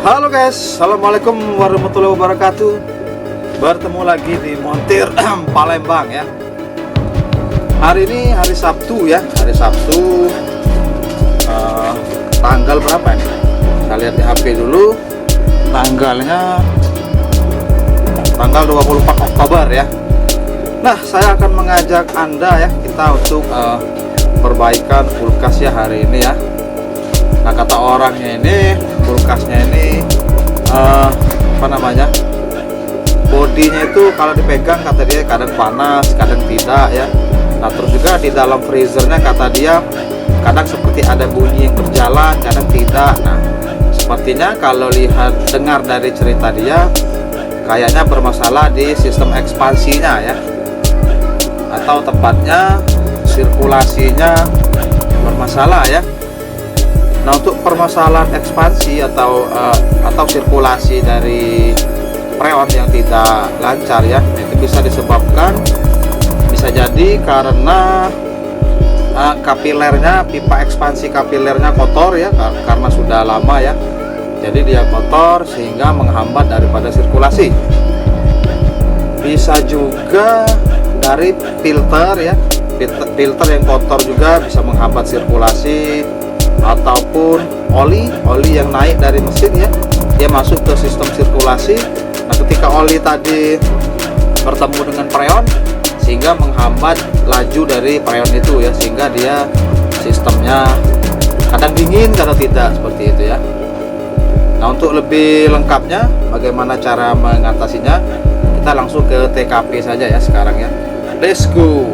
Halo guys, assalamualaikum warahmatullahi wabarakatuh. Bertemu lagi di Montir Palembang ya. Hari ini hari Sabtu ya, hari Sabtu tanggal berapa ini? Kita lihat di HP dulu. Tanggalnya tanggal 24 Oktober ya. Nah, saya akan mengajak Anda ya kita untuk perbaikan kulkas ya hari ini ya. Nah, kata orangnya ini kulkasnya ini bodinya itu kalau dipegang kata dia kadang panas, kadang tidak ya. Nah, terus juga di dalam freezernya kata dia kadang seperti ada bunyi yang berjalan, kadang tidak. Nah, sepertinya kalau dengar dari cerita dia kayaknya bermasalah di sistem ekspansinya ya, atau tepatnya sirkulasinya bermasalah ya. Nah, untuk permasalahan ekspansi atau sirkulasi dari freon yang tidak lancar ya, itu bisa disebabkan, bisa jadi karena kapilernya, pipa ekspansi kapilernya kotor ya, karena sudah lama ya. Jadi dia kotor sehingga menghambat daripada sirkulasi. Bisa juga dari filter ya, filter yang kotor juga bisa menghambat sirkulasi, ataupun oli yang naik dari mesin ya, dia masuk ke sistem sirkulasi. Nah, ketika oli tadi bertemu dengan freon sehingga menghambat laju dari freon itu ya, sehingga dia sistemnya kadang dingin kadang tidak, seperti itu ya. Nah, untuk lebih lengkapnya bagaimana cara mengatasinya, kita langsung ke TKP saja ya sekarang ya. Let's go.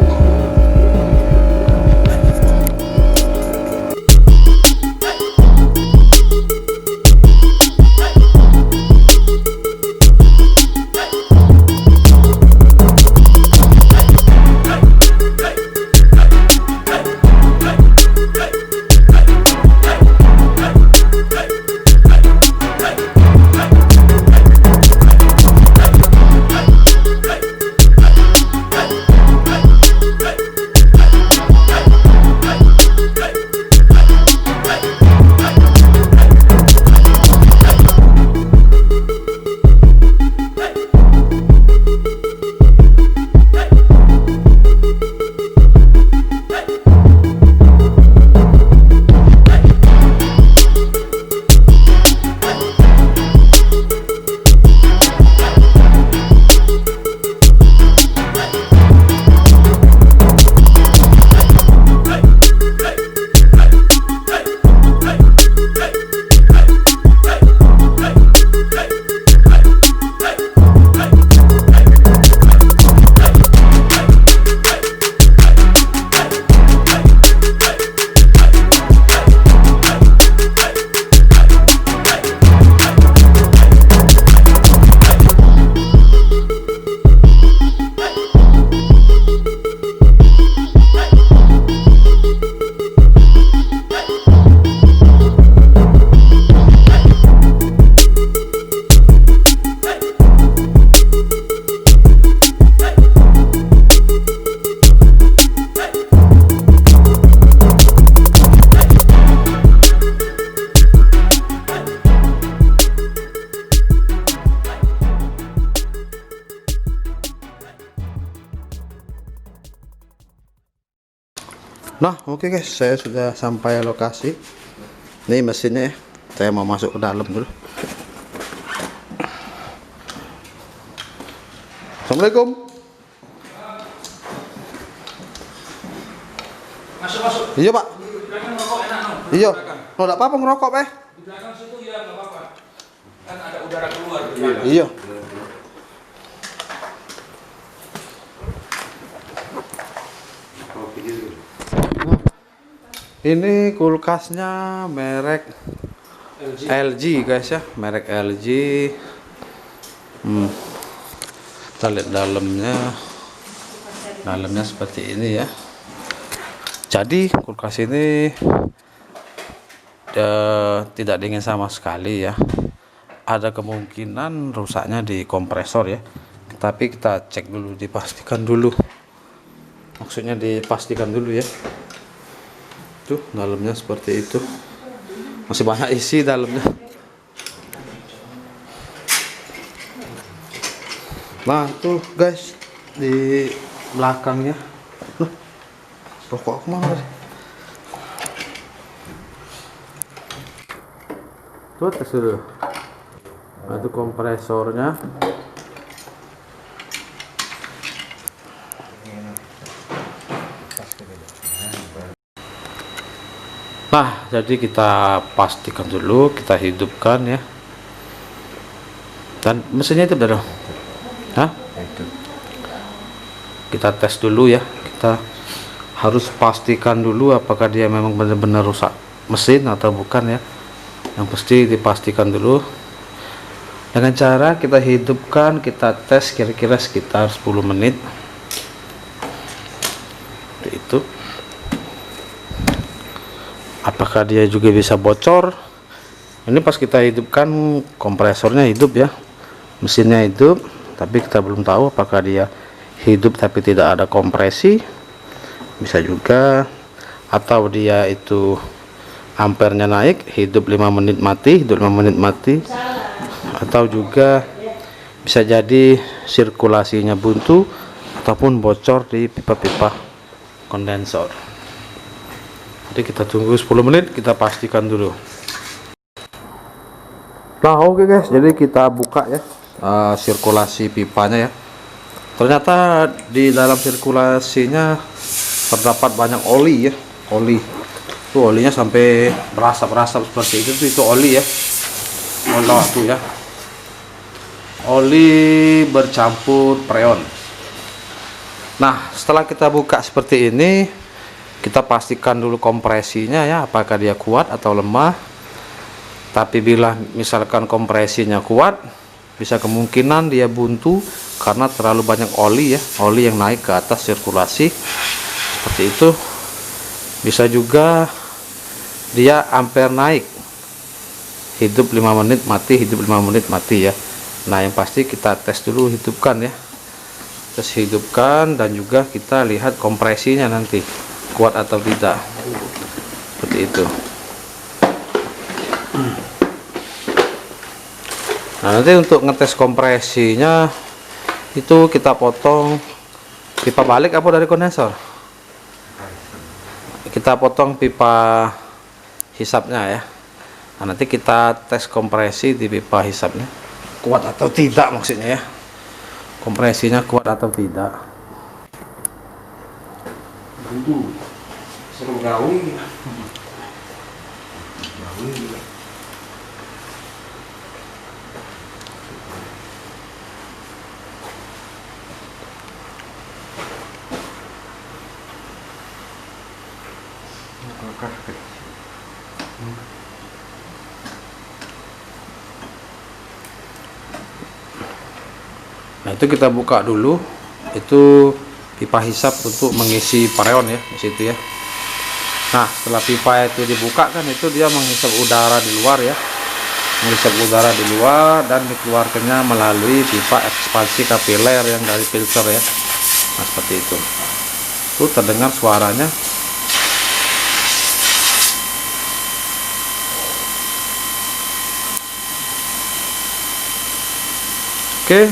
Nah, oke guys, saya sudah sampai lokasi. Ini mesinnya ya. Saya mau masuk ke dalam dulu. Assalamualaikum. Masuk. Iya, Pak. Iya. Oh, enggak apa-apa ngerokok, Pak. Di belakang situ ya enggak apa-apa. Kan ada udara keluar. Iya. Ini kulkasnya merek LG guys ya, merek LG. Kita lihat dalamnya seperti ini ya. Jadi kulkas ini tidak dingin sama sekali ya. Ada kemungkinan rusaknya di kompresor ya. Tapi kita cek dulu, dipastikan dulu. Maksudnya dipastikan dulu ya. Tuh dalamnya seperti itu, masih banyak isi dalamnya. Nah itu guys di belakangnya. Loh, rokok aku mana sih? Tuh tes dulu. Nah, itu kompresornya. Nah, jadi kita pastikan dulu, kita hidupkan ya. Dan mesinnya itu udah dong. Hah? Kita tes dulu ya. Kita harus pastikan dulu apakah dia memang benar-benar rusak mesin atau bukan ya. Yang pasti dipastikan dulu. Dengan cara kita hidupkan, kita tes kira-kira sekitar 10 menit. Seperti itu. Apakah dia juga bisa bocor? Ini pas kita hidupkan kompresornya hidup ya, mesinnya hidup, tapi kita belum tahu apakah dia hidup tapi tidak ada kompresi, bisa juga, atau dia itu ampernya naik, hidup 5 menit mati, hidup 5 menit mati, atau juga bisa jadi sirkulasinya buntu ataupun bocor di pipa-pipa kondensor. Jadi kita tunggu 10 menit, kita pastikan dulu. Nah oke guys, jadi kita buka ya sirkulasi pipanya ya. Ternyata di dalam sirkulasinya terdapat banyak oli ya, oli. Tuh olinya sampai berasap-berasap seperti itu oli ya. Tuh ya. Oli bercampur freon. Nah, setelah kita buka seperti ini, kita pastikan dulu kompresinya ya, apakah dia kuat atau lemah. Tapi bila misalkan kompresinya kuat, bisa kemungkinan dia buntu karena terlalu banyak oli ya, oli yang naik ke atas sirkulasi seperti itu. Bisa juga dia ampere naik, hidup 5 menit mati, hidup 5 menit mati ya. Nah yang pasti kita tes dulu, hidupkan ya, tes hidupkan, dan juga kita lihat kompresinya nanti kuat atau tidak, seperti itu. Nah nanti untuk ngetes kompresinya itu kita potong pipa balik apa dari kondensor, kita potong pipa hisapnya ya. Nah nanti kita tes kompresi di pipa hisapnya kuat atau tidak, maksudnya ya, kompresinya kuat atau tidak. Seru gawi. Nah itu kita buka dulu, itu pipa hisap untuk mengisi freon ya di situ ya. Nah setelah pipa itu dibuka kan, itu dia menghisap udara di luar ya, menghisap udara di luar dan dikeluarkannya melalui pipa ekspansi kapiler yang dari filter ya. Nah seperti itu. Tuh terdengar suaranya. Oke.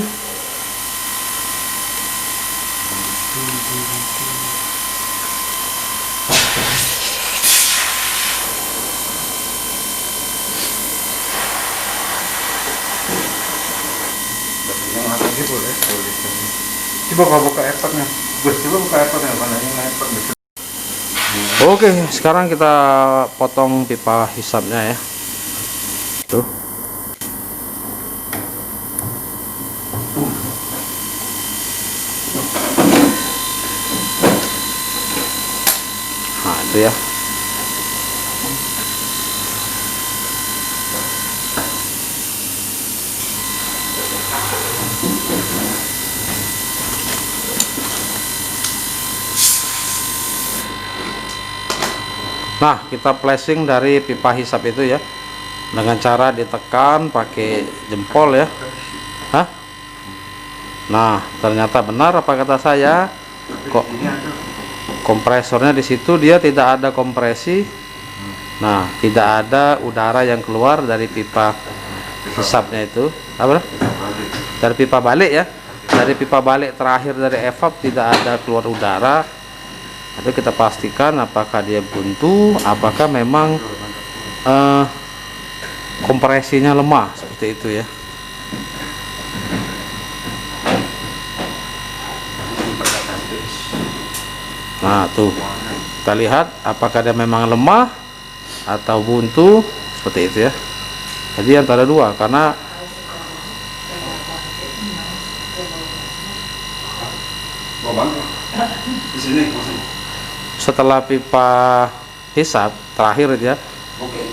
Coba buka airpodnya. Coba buka airpodnya, mana yang airpod. Oke, sekarang kita potong pipa hisapnya ya. Tuh. Nah, itu ya. Nah, kita flashing dari pipa hisap itu ya, dengan cara ditekan pakai jempol ya. Hah? Nah, ternyata benar apa kata saya. Kok kompresornya di situ dia tidak ada kompresi. Nah, tidak ada udara yang keluar dari pipa hisapnya itu. Apa? Dari pipa balik ya. dari pipa balik terakhir dari evap tidak ada keluar udara, itu kita pastikan apakah dia buntu, apakah memang kompresinya lemah, seperti itu ya. Nah tuh, kita lihat apakah dia memang lemah atau buntu, seperti itu ya. Jadi antara dua, karena di sini setelah pipa hisap terakhir ya,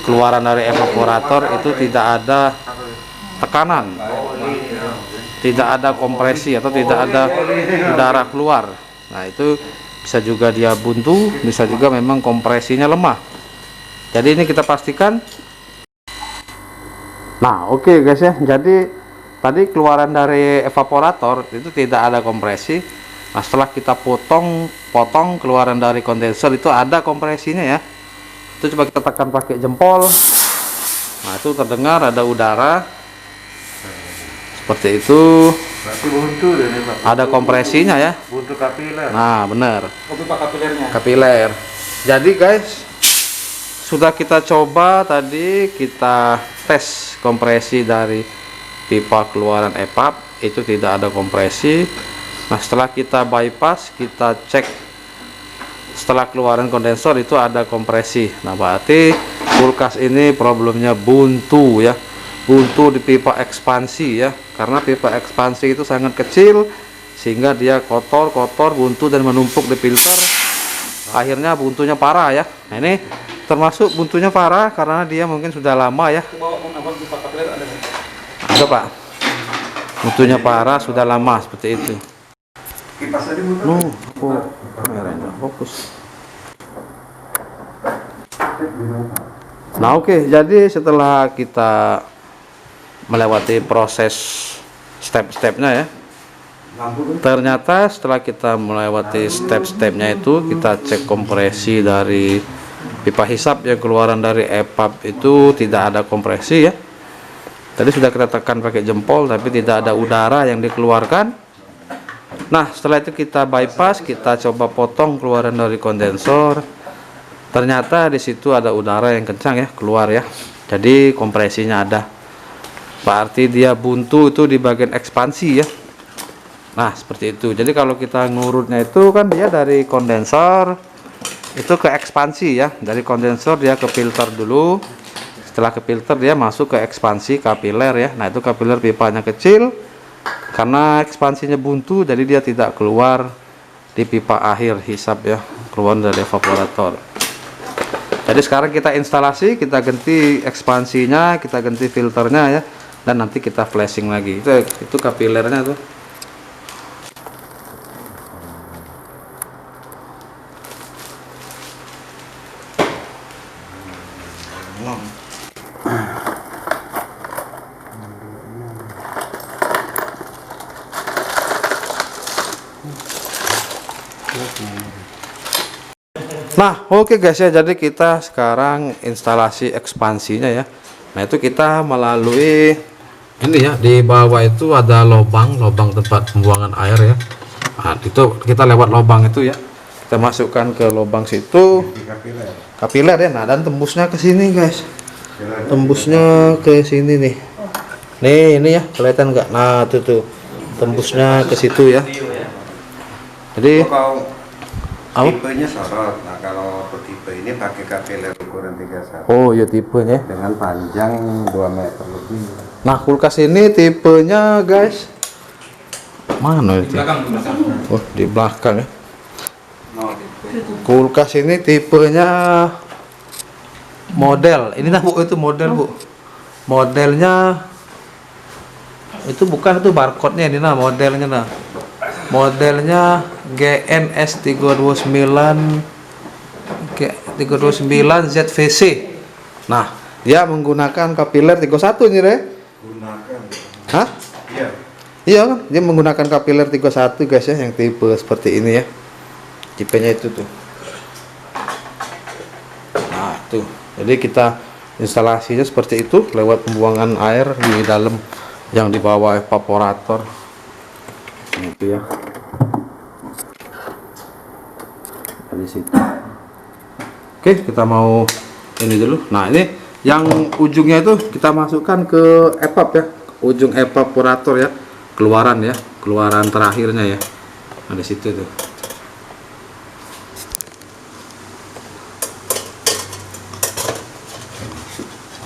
keluaran dari evaporator itu tidak ada tekanan, tidak ada kompresi atau tidak ada udara keluar. Nah itu bisa juga dia buntu, bisa juga memang kompresinya lemah. Jadi ini kita pastikan. Nah oke guys ya, jadi tadi keluaran dari evaporator itu tidak ada kompresi. Nah setelah kita potong keluaran dari kondensor itu ada kompresinya ya. Itu coba kita tekan pakai jempol. Nah itu terdengar ada udara seperti itu. berarti buntu deh nih Pak. Ada kompresinya ya. Buntu kapiler. Nah benar, Pipa kapilernya. kapiler. Jadi guys, sudah kita coba tadi, kita tes kompresi dari pipa keluaran evap, itu tidak ada kompresi. Nah setelah kita bypass, kita cek setelah keluaran kondensor itu ada kompresi. Nah berarti kulkas ini problemnya buntu ya, buntu di pipa ekspansi ya, karena pipa ekspansi itu sangat kecil sehingga dia kotor, buntu dan menumpuk di filter. Akhirnya buntunya parah ya. Nah ini termasuk buntunya parah karena dia mungkin sudah lama ya. Ada Pak, buntunya parah, sudah lama seperti itu. Kipas tadi buntu. Kameranya fokus. Nah oke, jadi setelah kita melewati proses step-stepnya ya, ternyata setelah kita melewati step-stepnya itu, kita cek kompresi dari pipa hisap yang keluaran dari evap itu tidak ada kompresi ya. Tadi sudah kita tekan pakai jempol tapi tidak ada udara yang dikeluarkan. Nah setelah itu kita bypass, kita coba potong keluaran dari kondensor. Ternyata di situ ada udara yang kencang ya keluar ya. Jadi kompresinya ada. Berarti dia buntu itu di bagian ekspansi ya. Nah seperti itu. Jadi kalau kita ngurutnya itu kan dia dari kondensor itu ke ekspansi ya. Dari kondensor dia ke filter dulu. Setelah ke filter dia masuk ke ekspansi kapiler ya. Nah itu kapiler pipanya kecil, karena ekspansinya buntu jadi dia tidak keluar di pipa akhir hisap ya, keluar dari evaporator. Jadi sekarang kita instalasi, kita ganti ekspansinya, kita ganti filternya ya, dan nanti kita flashing lagi. Itu kapilernya tuh. Nah oke guys ya, jadi kita sekarang instalasi ekspansinya ya. Nah itu kita melalui ini ya, di bawah itu ada lubang tempat pembuangan air ya. Nah itu kita lewat lubang itu ya, kita masukkan ke lubang situ kapiler ya. Nah dan tembusnya ke sini guys, tembusnya ke sini nih ini ya, kelihatan nggak? Nah tuh tembusnya ke situ ya. Jadi tipenya sorot. Nah kalau tipe ini pakai kapiler ukuran 31. oh ya tipenya Dengan panjang 2 meter lebih. Nah kulkas ini tipenya guys, mana itu? Oh di belakang ya. Kulkas ini tipenya model ini nah Bu, itu model Bu, modelnya itu bukan, itu barcode nya ini nah, modelnya nah, modelnya GNS 329 ZVC. Nah dia menggunakan kapiler 31 nih Re. Gunakan. Hah? Iya. Iya kan, dia menggunakan kapiler 31 guys ya, yang tipe seperti ini ya, tipenya itu tuh. Nah tuh, jadi kita instalasinya seperti itu, lewat pembuangan air di dalam yang di bawah evaporator. Itu ya. Dari situ. Oke, kita mau ini dulu. Nah, ini yang ujungnya itu kita masukkan ke evap ya. Ujung evaporator ya. Keluaran ya, keluaran terakhirnya ya. Nah, di situ tuh.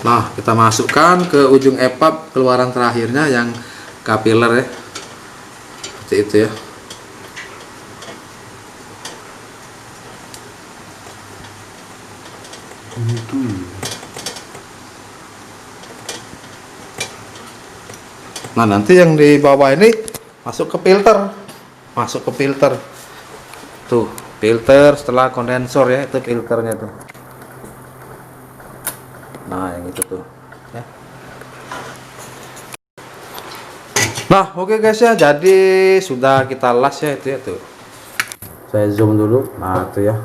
Nah, kita masukkan ke ujung evap keluaran terakhirnya yang kapiler ya. Seperti itu ya. Nah, nanti yang di bawah ini masuk ke filter. Masuk ke filter. Tuh, filter setelah kondensor ya, itu filternya tuh. Nah, yang itu tuh ya. Nah, oke guys ya, jadi sudah kita las ya itu ya tuh. Saya zoom dulu. Nah, itu ya.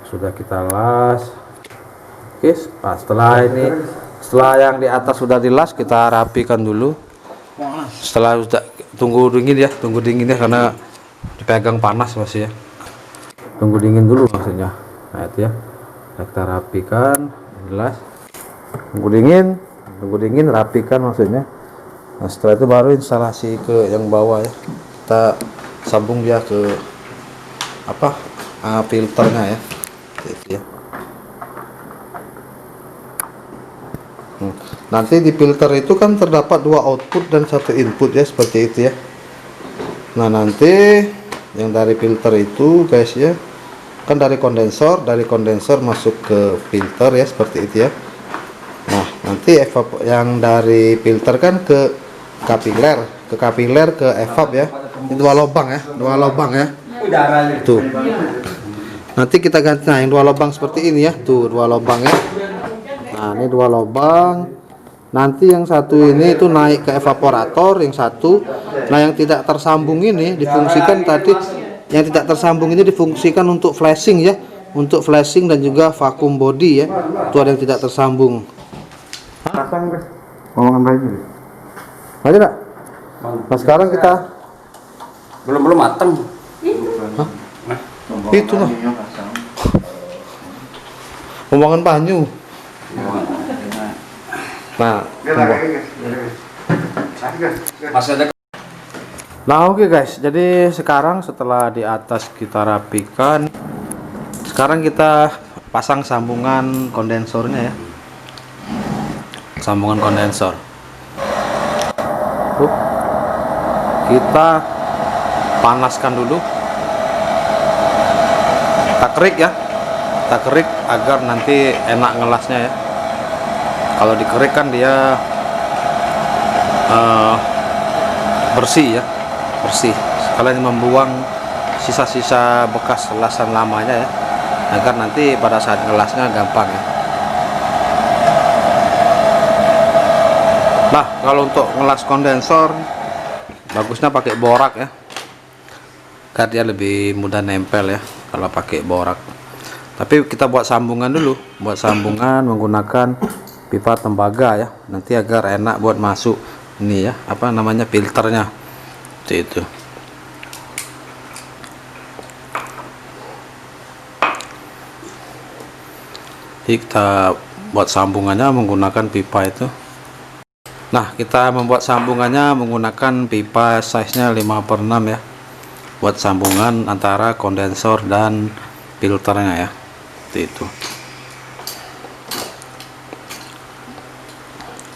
Sudah kita las. Oke, nah, setelah yang di atas sudah dilas, kita rapikan dulu. Setelah sudah tunggu dingin ya karena dipegang panas masih ya. Tunggu dingin dulu maksudnya. Nah, itu ya. Kita rapikan, jelas. Tunggu dingin, rapikan maksudnya. Nah, setelah itu baru instalasi ke yang bawah ya. Kita sambung dia ke apa? Filternya ya. Itu ya. Nanti di filter itu kan terdapat 2 output dan 1 input ya, seperti itu ya. Nah, nanti yang dari filter itu guys ya, kan dari kondensor masuk ke filter ya, seperti itu ya. Nah, nanti yang dari filter kan ke kapiler ke evap ya. Ini 2 lubang ya. Tuh. Nanti kita ganti, nah yang 2 lubang seperti ini ya. Tuh 2 lubang ya. Nah, ini 2 lubang. Nanti yang satu ini itu naik ke evaporator, yang satu, nah yang tidak tersambung ini difungsikan tadi, yang tidak tersambung ini difungsikan untuk flashing ya, untuk flashing dan juga vacuum body ya. Itu ada yang tidak tersambung. Pasang guys, ngomongan baik ini. Ada nggak? Nah, sekarang kita belum matang. Hah? Itu lah. Ngomongan banyu. Nah, oke guys, jadi sekarang setelah di atas kita rapikan, sekarang kita pasang sambungan kondensornya ya, sambungan kondensor. Kita panaskan dulu, kita kerik agar nanti enak ngelasnya ya. Kalau dikerik kan dia bersih ya, bersih. Sekalian membuang sisa-sisa bekas lasan lamanya ya, agar nanti pada saat ngelasnya gampang ya. Nah, kalau untuk ngelas kondensor bagusnya pakai borak ya, agar dia lebih mudah nempel ya kalau pakai borak. Tapi kita buat sambungan dulu, menggunakan pipa tembaga ya, nanti agar enak buat masuk ini ya, apa namanya, filternya itu. Jadi kita buat sambungannya menggunakan pipa itu. Nah, kita membuat sambungannya menggunakan pipa size-nya 5/6 ya, buat sambungan antara kondensor dan filternya ya, itu.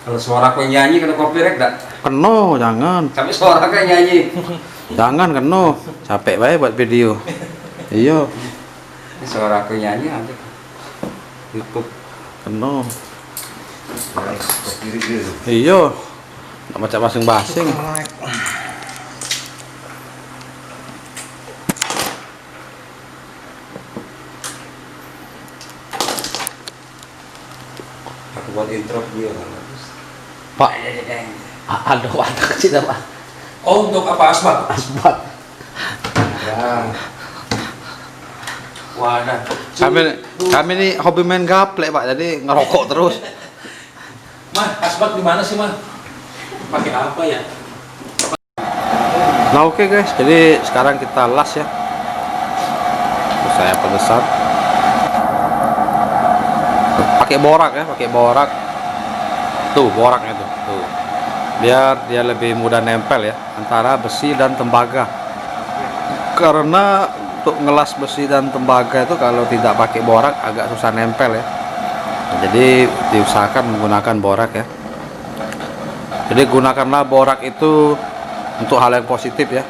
Kalau suara kau nyanyi kena copyright enggak? Keno, jangan. Tapi suara kau nyanyi. Jangan keno, capek baik buat video. Iya. Suara kau nyanyi ada. YouTube Keno. Iya. Nggak baca basing-basing. aku buat intro dia kan. Pak, ada wadah sih Pak. Oh, untuk apa? Asmat? Asmat. Ya. Wadah. Kami ini hobi main gaplek Pak, jadi ngerokok terus. Mah, asmat di mana sih, Mah? Pakai apa ya? Nah oke guys, jadi sekarang kita las ya. Saya perbesar. Pakai borak ya, pakai borak. Tuh boraknya tuh. Biar dia lebih mudah nempel ya antara besi dan tembaga. Karena untuk ngelas besi dan tembaga itu kalau tidak pakai borak agak susah nempel ya. Nah, jadi diusahakan menggunakan borak ya. Jadi gunakanlah borak itu untuk hal yang positif ya.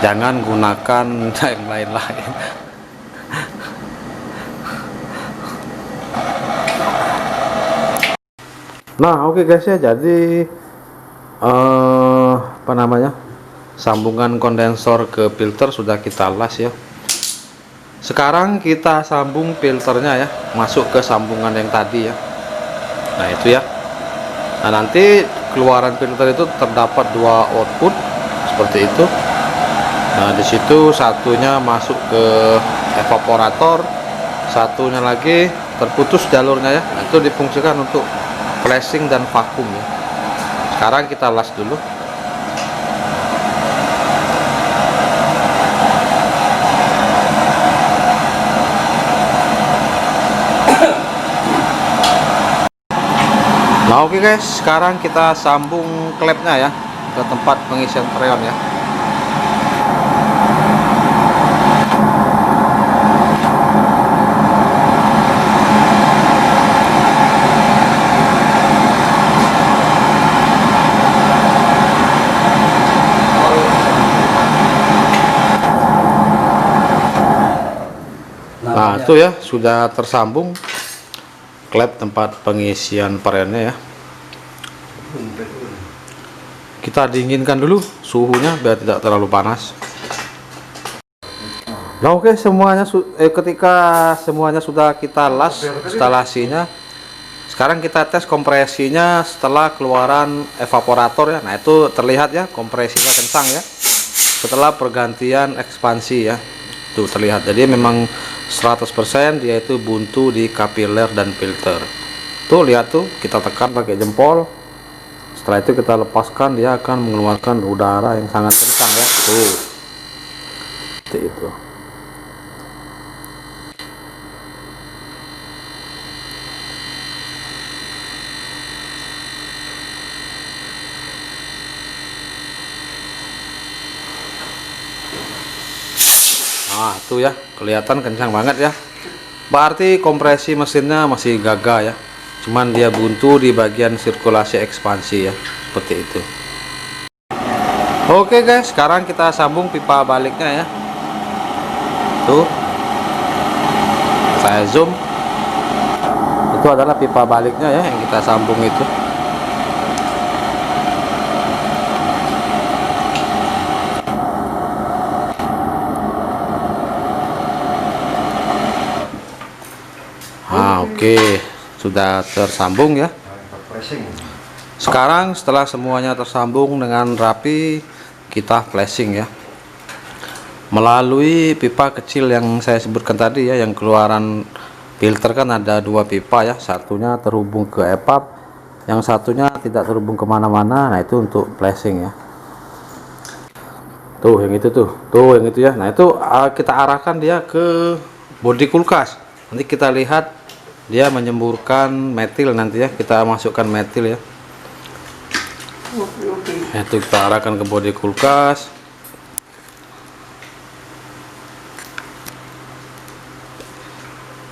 Jangan gunakan yang lain-lain. Nah oke guys ya, jadi apa namanya, sambungan kondensor ke filter sudah kita las ya. Sekarang kita sambung filternya ya, masuk ke sambungan yang tadi ya. Nah itu ya. Nah nanti keluaran filter itu terdapat dua output seperti itu. Nah disitu satunya masuk ke evaporator, satunya lagi terputus jalurnya ya. Nah, itu difungsikan untuk flashing dan vakum ya. Sekarang kita las dulu. Nah oke guys, sekarang kita sambung klepnya ya ke tempat pengisian freon ya. Nah itu ya sudah tersambung klep tempat pengisian freonnya ya. Kita dinginkan dulu suhunya biar tidak terlalu panas. Nah oke, semuanya ketika semuanya sudah kita las instalasinya, sekarang kita tes kompresinya setelah keluaran evaporator ya. Nah itu terlihat ya, kompresinya kencang ya setelah pergantian ekspansi ya. Tuh terlihat, jadi memang 100% dia itu buntu di kapiler dan filter. Tuh lihat tuh, kita tekan pakai jempol. Setelah itu kita lepaskan, dia akan mengeluarkan udara yang sangat kencang ya. Tuh seperti itu. Nah itu ya, kelihatan kencang banget ya. Berarti kompresi mesinnya masih gagah ya, cuman dia buntu di bagian sirkulasi ekspansi ya, seperti itu. Oke guys, sekarang kita sambung pipa baliknya ya. Tuh saya zoom, itu adalah pipa baliknya ya yang kita sambung itu. Oke, sudah tersambung ya. Sekarang setelah semuanya tersambung dengan rapi, kita flashing ya melalui pipa kecil yang saya sebutkan tadi ya. Yang keluaran filter kan ada dua pipa ya, satunya terhubung ke evap, yang satunya tidak terhubung kemana-mana. Nah itu untuk flashing ya. Tuh yang itu tuh yang itu ya. Nah itu kita arahkan dia ke bodi kulkas. Nanti kita lihat dia menyemburkan metil nanti ya, kita masukkan metil ya. Itu kita arahkan ke bodi kulkas.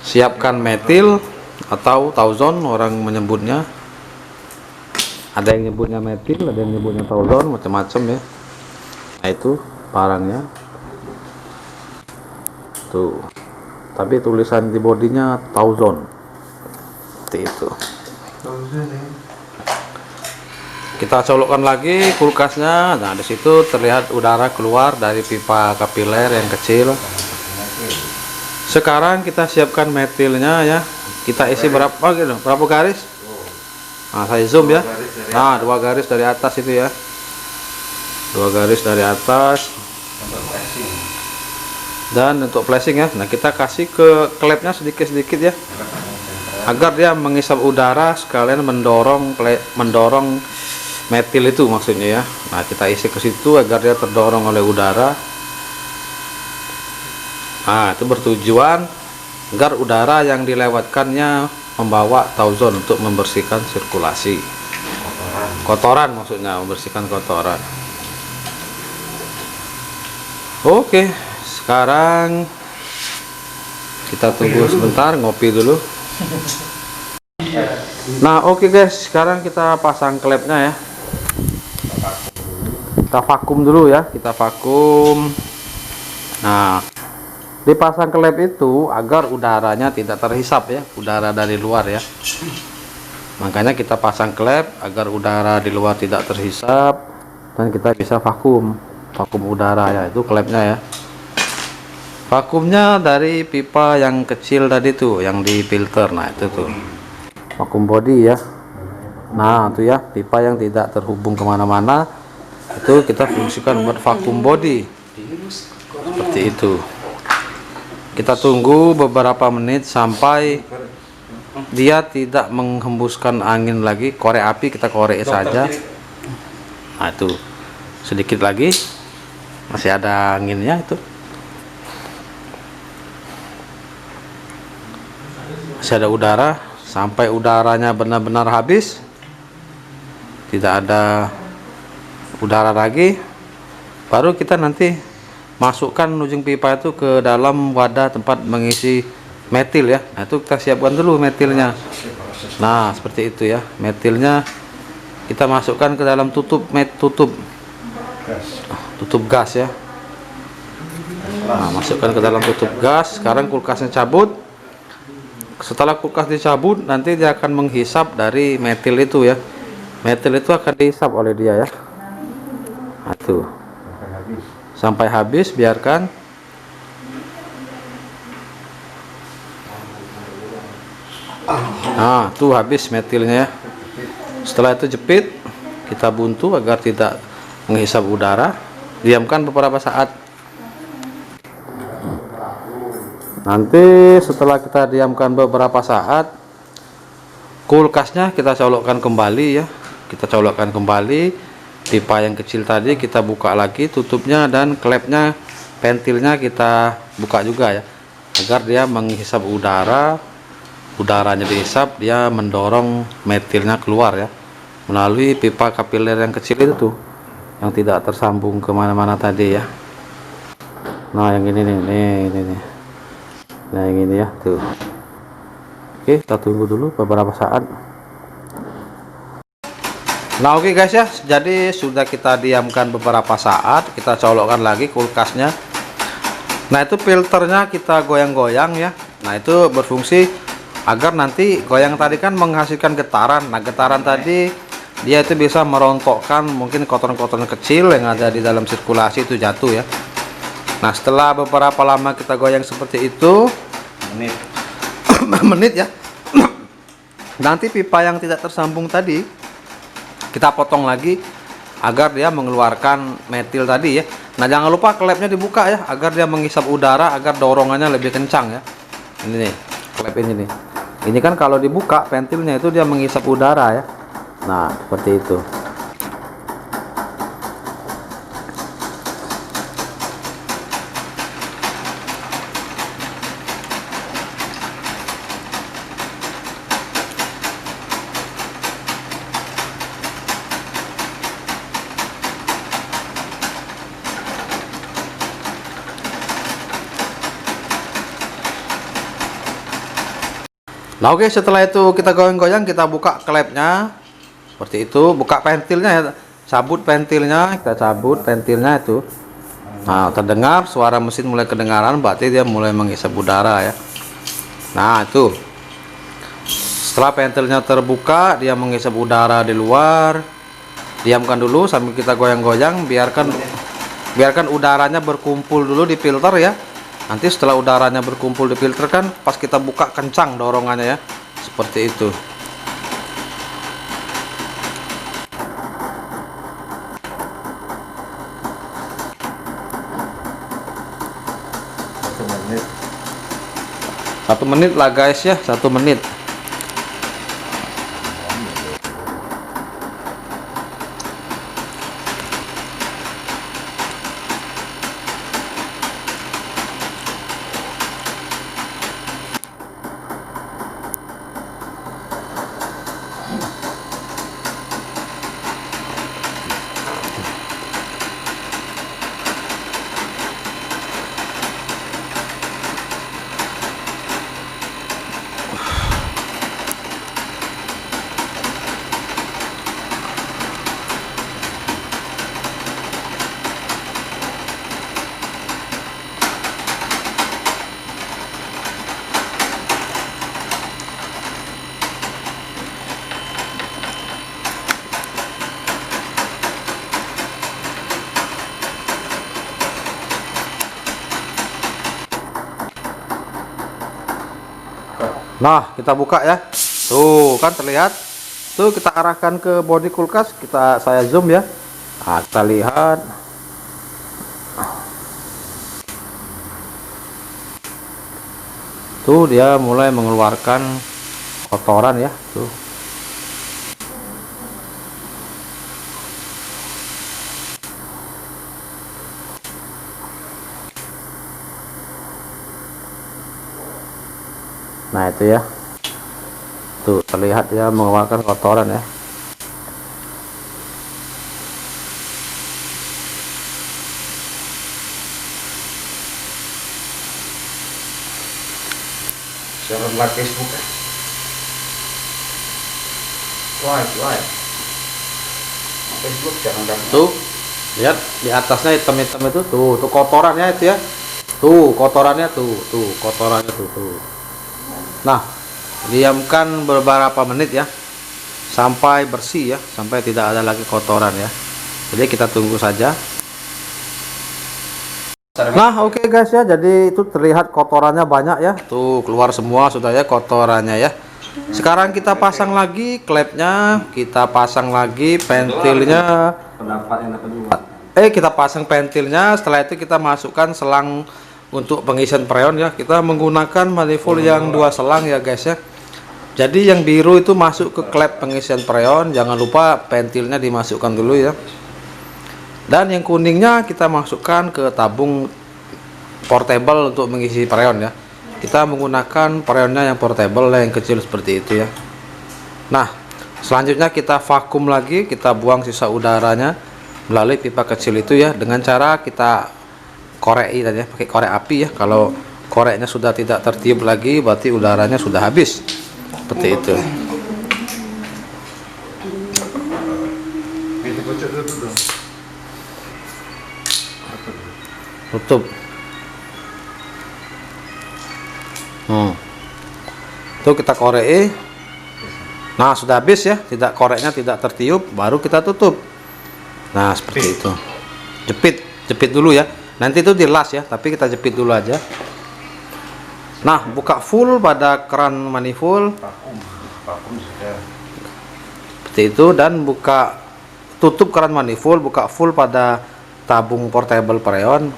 Siapkan metil atau tauzon orang menyebutnya. Ada yang nyebutnya metil, ada yang nyebutnya tauzon, macam-macam ya. Nah itu barangnya tuh, tapi tulisan di bodinya tauzon. Seperti itu. Kita colokkan lagi kulkasnya. Nah di situ terlihat udara keluar dari pipa kapiler yang kecil. Sekarang kita siapkan metilnya ya. Kita isi berapa gitu? Berapa garis? Nah saya zoom ya. Nah 2 garis dari atas itu ya. 2 garis dari atas. Dan untuk flashing ya. Nah kita kasih ke klepnya sedikit-sedikit ya, agar dia mengisap udara sekalian mendorong metil itu maksudnya ya. Nah, kita isi ke situ agar dia terdorong oleh udara. Nah, itu bertujuan agar udara yang dilewatkannya membawa tauzon untuk membersihkan sirkulasi. Kotoran maksudnya, membersihkan kotoran. Oke, sekarang kita tunggu sebentar, ngopi dulu. Nah, oke guys, sekarang kita pasang klepnya ya. Kita vakum dulu ya, kita vakum. Nah, dipasang klep itu agar udaranya tidak terhisap ya, udara dari luar ya. Makanya kita pasang klep agar udara di luar tidak terhisap dan kita bisa vakum udara ya, itu klepnya ya. Vakumnya dari pipa yang kecil tadi tuh, yang di filter. Nah, itu tuh vakum body ya. Nah, itu ya, pipa yang tidak terhubung kemana-mana itu kita fungsikan buat vakum body seperti itu. Kita tunggu beberapa menit sampai dia tidak menghembuskan angin lagi. Korek api kita korek saja. Nah, itu sedikit lagi, masih ada anginnya itu, masih ada udara. Sampai udaranya benar-benar habis, tidak ada udara lagi, baru kita nanti masukkan ujung pipa itu ke dalam wadah tempat mengisi metil ya. Nah, itu kita siapkan dulu metilnya. Nah, seperti itu ya, metilnya kita masukkan ke dalam tutup gas ya. Nah, masukkan ke dalam tutup gas. Sekarang kulkasnya cabut. Setelah kulkas dicabut, nanti dia akan menghisap dari metil itu ya. Metil itu akan dihisap oleh dia ya. Nah, tuh sampai habis, biarkan. Nah, tuh habis metilnya ya. Setelah itu jepit, kita buntu agar tidak menghisap udara. Diamkan beberapa saat. Nanti setelah kita diamkan beberapa saat, kulkasnya kita colokkan kembali ya. Kita colokkan kembali. Pipa yang kecil tadi kita buka lagi tutupnya, dan klepnya, ventilnya kita buka juga ya, agar dia menghisap udara. Udaranya dihisap, dia mendorong metilnya keluar ya, melalui pipa kapiler yang kecil itu tuh, yang tidak tersambung kemana-mana tadi ya. Nah, yang ini nih, ini. Nah, yang ini ya tuh. Oke, kita tunggu dulu beberapa saat. Nah, oke guys ya, jadi sudah kita diamkan beberapa saat, kita colokkan lagi kulkasnya. Nah, itu filternya kita goyang-goyang ya. Nah, itu berfungsi agar nanti goyang tadi kan menghasilkan getaran. Nah, getaran tadi dia itu bisa merontokkan mungkin kotoran-kotoran kecil yang ada di dalam sirkulasi itu jatuh ya. Nah, setelah beberapa lama kita goyang seperti itu, menit ya, nanti pipa yang tidak tersambung tadi kita potong lagi agar dia mengeluarkan metil tadi ya. Nah, jangan lupa klepnya dibuka ya, agar dia menghisap udara, agar dorongannya lebih kencang ya. Ini nih, klep ini nih. Ini kan kalau dibuka ventilnya itu dia menghisap udara ya. Nah, seperti itu. Nah, oke, setelah itu kita goyang-goyang, kita buka klepnya seperti itu, buka ventilnya ya, cabut ventilnya, kita cabut ventilnya itu. Nah, terdengar suara mesin mulai kedengaran, berarti dia mulai menghisap udara ya. Nah, itu setelah ventilnya terbuka, dia menghisap udara di luar. Diamkan dulu sambil kita goyang-goyang, biarkan udaranya berkumpul dulu di filter ya. Nanti setelah udaranya berkumpul di filter kan, pas kita buka kencang dorongannya ya, seperti itu. Satu menit lah guys ya, 1 menit. Nah, kita buka ya. Tuh, kan terlihat. Tuh, kita arahkan ke bodi kulkas, saya zoom ya. Nah, kita lihat. Tuh, dia mulai mengeluarkan kotoran ya, tuh. Nah, itu ya. Tuh, terlihat ya mengeluarkan kotoran ya. Share like Facebook ya. Why? Facebook jangan ganggu. Tuh, lihat di atasnya hitam-hitam itu, tuh kotorannya itu ya. Tuh, kotorannya tuh kotorannya tuh. Nah, diamkan beberapa menit ya, sampai bersih ya, sampai tidak ada lagi kotoran ya. Jadi kita tunggu saja. Nah, oke guys ya, jadi itu terlihat kotorannya banyak ya. Tuh, keluar semua sudah ya kotorannya ya. Sekarang kita pasang lagi klepnya, kita pasang lagi pentilnya. Kita pasang pentilnya. Setelah itu kita masukkan selang untuk pengisian freon ya. Kita menggunakan manifold yang 2 selang ya guys ya. Jadi yang biru itu masuk ke klep pengisian freon. Jangan lupa pentilnya dimasukkan dulu ya. Dan yang kuningnya kita masukkan ke tabung portable untuk mengisi freon ya. Kita menggunakan freonnya yang portable yang kecil seperti itu ya. Nah, selanjutnya kita vakum lagi, kita buang sisa udaranya melalui pipa kecil itu ya, dengan cara kita koreki tadi ya, pakai korek api ya. Kalau koreknya sudah tidak tertiup lagi, berarti udaranya sudah habis. Seperti itu. Tutup. Tuh kita korek. Nah, sudah habis ya, koreknya tidak tertiup, baru kita tutup. Nah, seperti itu. Jepit dulu ya. Nanti itu dilas ya, tapi kita jepit dulu aja. Nah, buka full pada keran manifold. Vakum sudah. Seperti itu, dan tutup keran manifold, buka full pada tabung portable freon.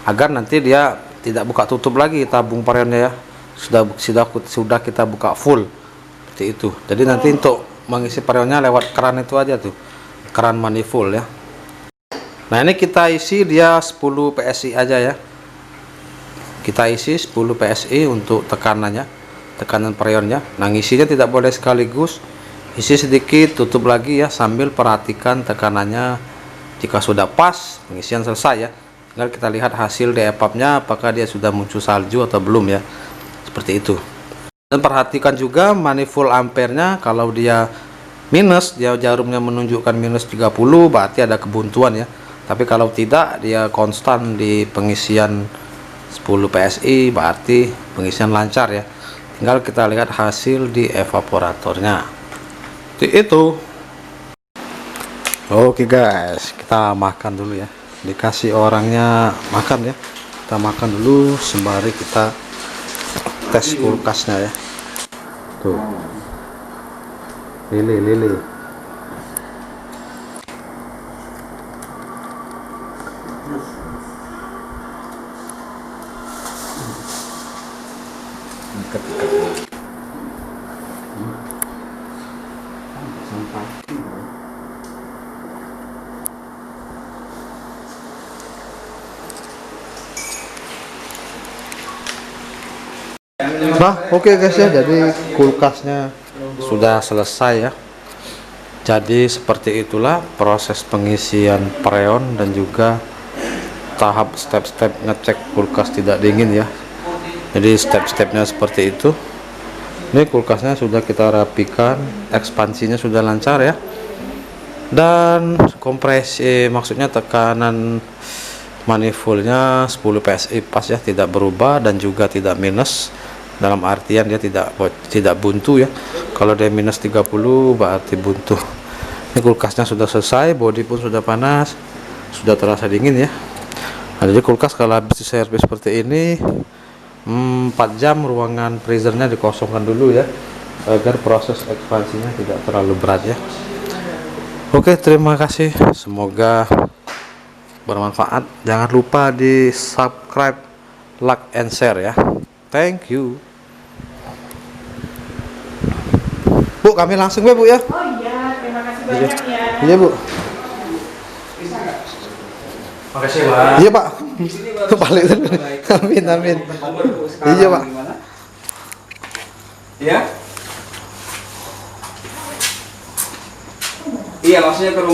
Agar nanti dia tidak buka tutup lagi tabung freonnya ya. Sudah kita buka full seperti itu. Jadi nanti untuk mengisi freonnya lewat keran itu aja tuh, keran manifold ya. Nah, ini kita isi dia 10 PSI aja ya. Kita isi 10 PSI untuk tekanan freonnya. Nah, ngisinya tidak boleh sekaligus, isi sedikit, tutup lagi ya, sambil perhatikan tekanannya. Jika sudah pas, pengisian selesai ya. Tinggal kita lihat hasil di evapnya, apakah dia sudah muncul salju atau belum ya, seperti itu. Dan perhatikan juga manifold ampernya, kalau dia minus, dia jarumnya menunjukkan minus 30, berarti ada kebuntuan ya. Tapi kalau tidak, dia konstan di pengisian 10 PSI, berarti pengisian lancar ya. Tinggal kita lihat hasil di evaporatornya. Itu. Oke guys, kita makan dulu ya. Dikasih orangnya makan ya. Kita makan dulu sembari kita tes kulkasnya ya. Tuh. Lili. Nah, oke guys ya, jadi kulkasnya sudah selesai ya. Jadi seperti itulah proses pengisian freon dan juga tahap step-step ngecek kulkas tidak dingin ya. Jadi step-stepnya seperti itu. Ini kulkasnya sudah kita rapikan, ekspansinya sudah lancar ya. Dan kompresi, maksudnya tekanan manifoldnya 10 PSI pas ya, tidak berubah dan juga tidak minus. Dalam artian dia tidak buntu ya. Kalau dia minus 30 berarti buntu. Ini kulkasnya sudah selesai, bodi pun sudah panas, sudah terasa dingin ya. Nah, jadi kulkas kalau habis diservis seperti ini 4 jam ruangan freezernya dikosongkan dulu ya, agar proses ekspansinya tidak terlalu berat ya. Oke, terima kasih, semoga bermanfaat. Jangan lupa di subscribe, like, and share ya. Thank you. Bu, kami langsung ya Bu ya. Oh iya, terima kasih banyak ya. Iya Bu. Makasih Pak. Iya Pak. Balik. Amin amin. Iya Pak. Iya? Iya, maksudnya ke rumah.